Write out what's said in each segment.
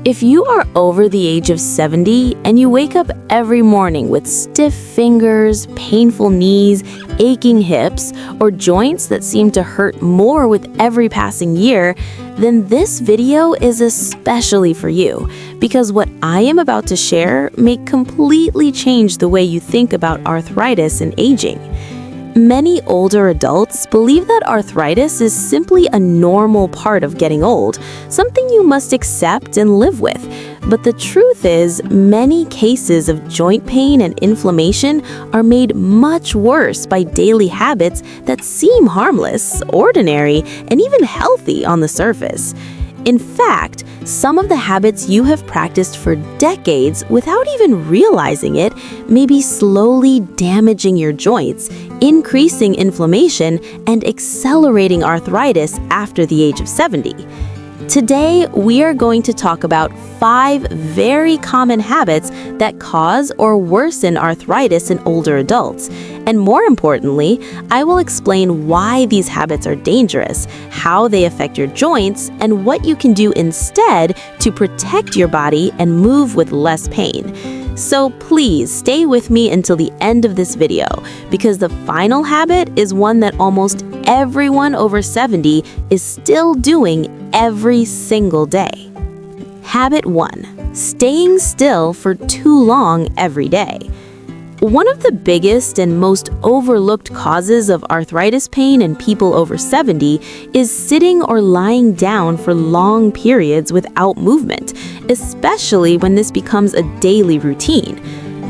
If you are over the age of 70 and you wake up every morning with stiff fingers, painful knees, aching hips, or joints that seem to hurt more with every passing year, then this video is especially for you, because what I am about to share may completely change the way you think about arthritis and aging. Many older adults believe that arthritis is simply a normal part of getting old, something you must accept and live with. But the truth is, many cases of joint pain and inflammation are made much worse by daily habits that seem harmless, ordinary, and even healthy on the surface. In fact, some of the habits you have practiced for decades without even realizing it may be slowly damaging your joints, increasing inflammation, and accelerating arthritis after the age of 70. Today, we are going to talk about 5 very common habits that cause or worsen arthritis in older adults. And more importantly, I will explain why these habits are dangerous, how they affect your joints, and what you can do instead to protect your body and move with less pain. So please stay with me until the end of this video, because the final habit is one that almost everyone over 70 is still doing every single day. Habit 1. Staying still for too long every day. One of the biggest and most overlooked causes of arthritis pain in people over 70 is sitting or lying down for long periods without movement, especially when this becomes a daily routine.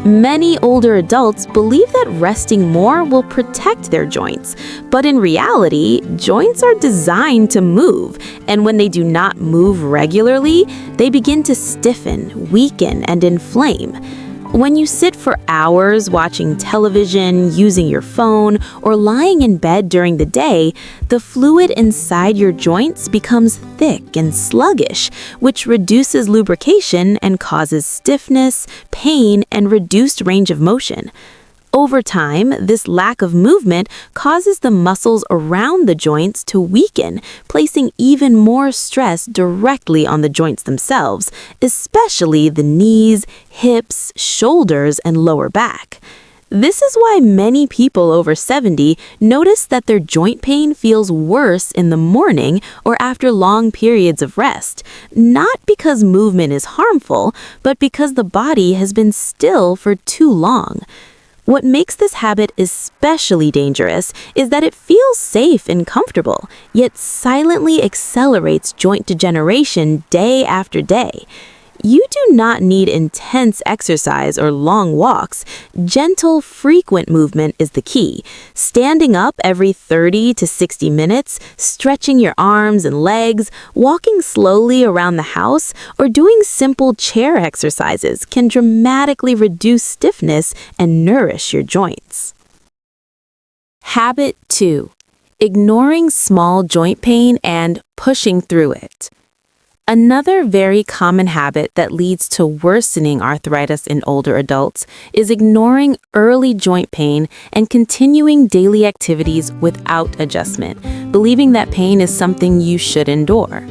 Many older adults believe that resting more will protect their joints, but in reality, joints are designed to move, and when they do not move regularly, they begin to stiffen, weaken, and inflame. When you sit for hours watching television, using your phone, or lying in bed during the day, the fluid inside your joints becomes thick and sluggish, which reduces lubrication and causes stiffness, pain, and reduced range of motion. Over time, this lack of movement causes the muscles around the joints to weaken, placing even more stress directly on the joints themselves, especially the knees, hips, shoulders, and lower back. This is why many people over 70 notice that their joint pain feels worse in the morning or after long periods of rest, not because movement is harmful, but because the body has been still for too long. What makes this habit especially dangerous is that it feels safe and comfortable, yet silently accelerates joint degeneration day after day. You do not need intense exercise or long walks. Gentle, frequent movement is the key. Standing up every 30 to 60 minutes, stretching your arms and legs, walking slowly around the house, or doing simple chair exercises can dramatically reduce stiffness and nourish your joints. Habit 2. Ignoring small joint pain and pushing through it. Another very common habit that leads to worsening arthritis in older adults is ignoring early joint pain and continuing daily activities without adjustment, believing that pain is something you should endure.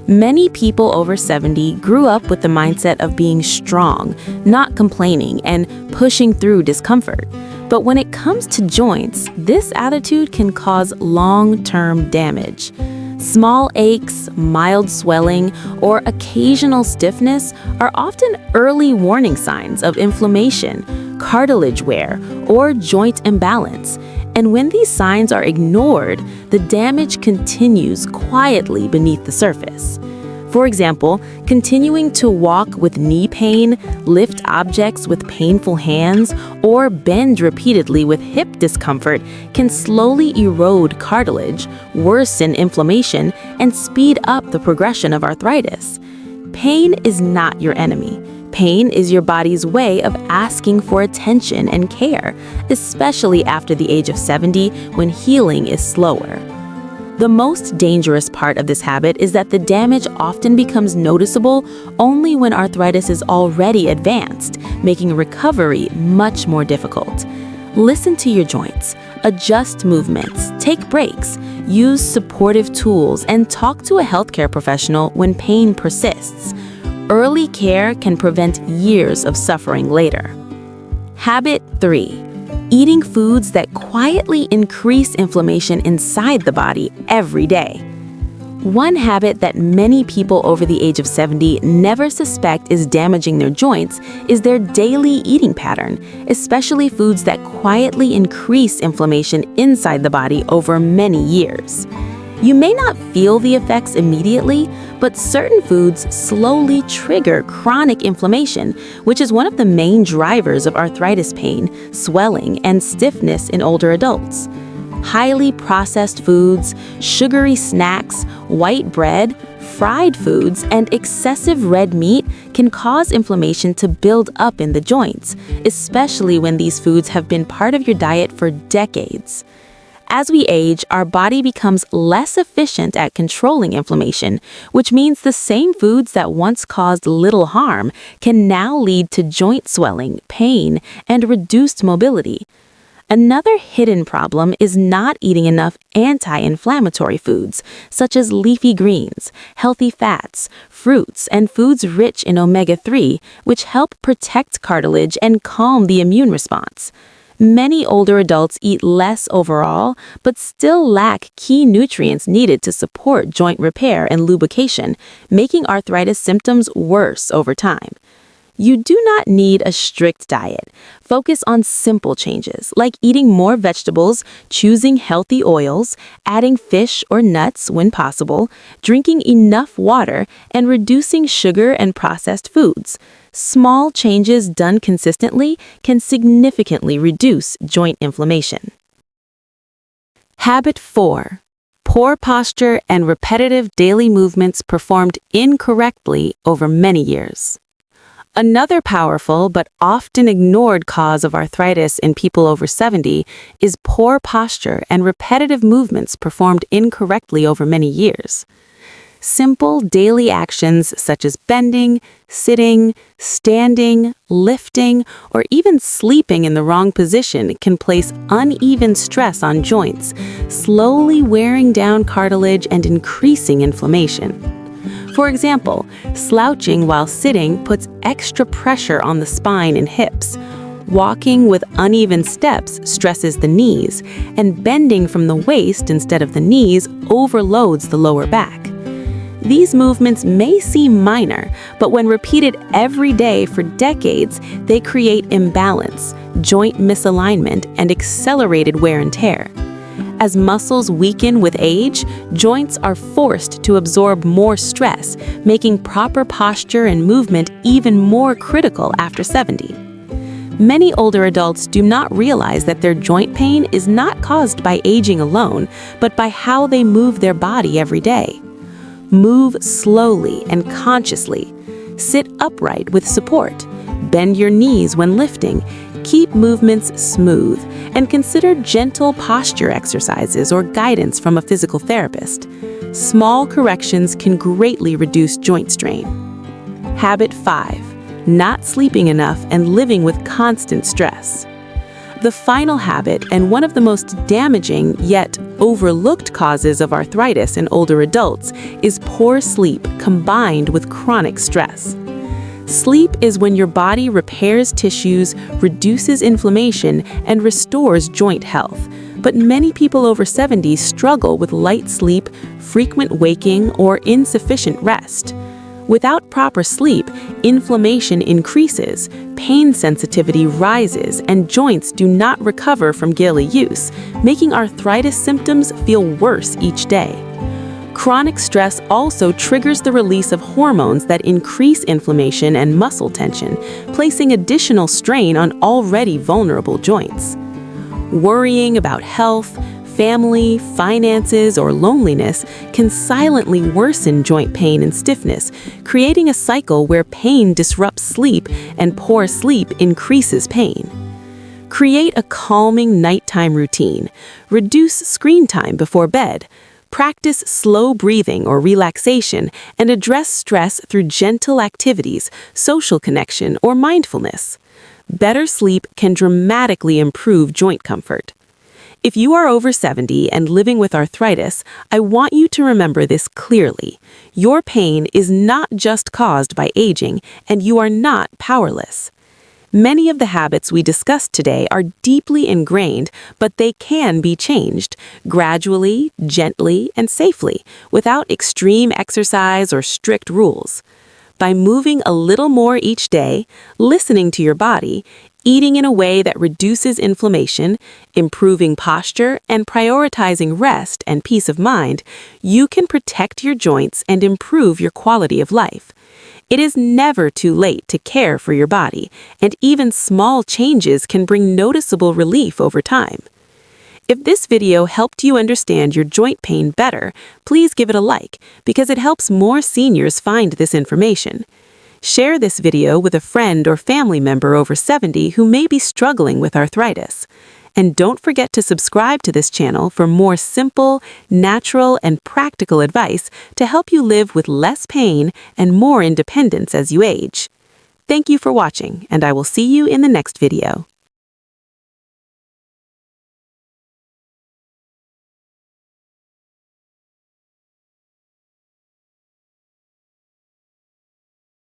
Many people over 70 grew up with the mindset of being strong, not complaining, and pushing through discomfort. But when it comes to joints, this attitude can cause long-term damage. Small aches, mild swelling, or occasional stiffness are often early warning signs of inflammation, cartilage wear, or joint imbalance. And when these signs are ignored, the damage continues quietly beneath the surface. For example, continuing to walk with knee pain, lift objects with painful hands, or bend repeatedly with hip discomfort can slowly erode cartilage, worsen inflammation, and speed up the progression of arthritis. Pain is not your enemy. Pain is your body's way of asking for attention and care, especially after the age of 70 when healing is slower. The most dangerous part of this habit is that the damage often becomes noticeable only when arthritis is already advanced, making recovery much more difficult. Listen to your joints, adjust movements, take breaks, use supportive tools, and talk to a healthcare professional when pain persists. Early care can prevent years of suffering later. Habit 3. Eating foods that quietly increase inflammation inside the body every day. One habit that many people over the age of 70 never suspect is damaging their joints is their daily eating pattern, especially foods that quietly increase inflammation inside the body over many years. You may not feel the effects immediately, but certain foods slowly trigger chronic inflammation, which is one of the main drivers of arthritis pain, swelling, and stiffness in older adults. Highly processed foods, sugary snacks, white bread, fried foods, and excessive red meat can cause inflammation to build up in the joints, especially when these foods have been part of your diet for decades. As we age, our body becomes less efficient at controlling inflammation, which means the same foods that once caused little harm can now lead to joint swelling, pain, and reduced mobility. Another hidden problem is not eating enough anti-inflammatory foods, such as leafy greens, healthy fats, fruits, and foods rich in omega-3, which help protect cartilage and calm the immune response. Many older adults eat less overall, but still lack key nutrients needed to support joint repair and lubrication, making arthritis symptoms worse over time. You do not need a strict diet. Focus on simple changes, like eating more vegetables, choosing healthy oils, adding fish or nuts when possible, drinking enough water, and reducing sugar and processed foods. Small changes done consistently can significantly reduce joint inflammation. Habit 4. Poor posture and repetitive daily movements performed incorrectly over many years. Another powerful but often ignored cause of arthritis in people over 70 is poor posture and repetitive movements performed incorrectly over many years. Simple daily actions such as bending, sitting, standing, lifting, or even sleeping in the wrong position can place uneven stress on joints, slowly wearing down cartilage and increasing inflammation. For example, slouching while sitting puts extra pressure on the spine and hips. Walking with uneven steps stresses the knees, and bending from the waist instead of the knees overloads the lower back. These movements may seem minor, but when repeated every day for decades, they create imbalance, joint misalignment, and accelerated wear and tear. As muscles weaken with age, joints are forced to absorb more stress, making proper posture and movement even more critical after 70. Many older adults do not realize that their joint pain is not caused by aging alone, but by how they move their body every day. Move slowly and consciously. Sit upright with support. Bend your knees when lifting. Keep movements smooth, and consider gentle posture exercises or guidance from a physical therapist. Small corrections can greatly reduce joint strain. Habit 5. Not sleeping enough and living with constant stress. The final habit, and one of the most damaging yet overlooked causes of arthritis in older adults, is poor sleep combined with chronic stress. Sleep is when your body repairs tissues, reduces inflammation, and restores joint health. But many people over 70 struggle with light sleep, frequent waking, or insufficient rest. Without proper sleep, inflammation increases, pain sensitivity rises, and joints do not recover from daily use, making arthritis symptoms feel worse each day. Chronic stress also triggers the release of hormones that increase inflammation and muscle tension, placing additional strain on already vulnerable joints. Worrying about health, family, finances, or loneliness can silently worsen joint pain and stiffness, creating a cycle where pain disrupts sleep and poor sleep increases pain. Create a calming nighttime routine. Reduce screen time before bed. Practice slow breathing or relaxation, and address stress through gentle activities, social connection, or mindfulness. Better sleep can dramatically improve joint comfort. If you are over 70 and living with arthritis, I want you to remember this clearly. Your pain is not just caused by aging, and you are not powerless. Many of the habits we discussed today are deeply ingrained, but they can be changed gradually, gently, and safely, without extreme exercise or strict rules. By moving a little more each day, listening to your body, eating in a way that reduces inflammation, improving posture, and prioritizing rest and peace of mind, you can protect your joints and improve your quality of life. It is never too late to care for your body, and even small changes can bring noticeable relief over time. If this video helped you understand your joint pain better, please give it a like, because it helps more seniors find this information. Share this video with a friend or family member over 70 who may be struggling with arthritis. And don't forget to subscribe to this channel for more simple, natural, and practical advice to help you live with less pain and more independence as you age. Thank you for watching, and I will see you in the next video.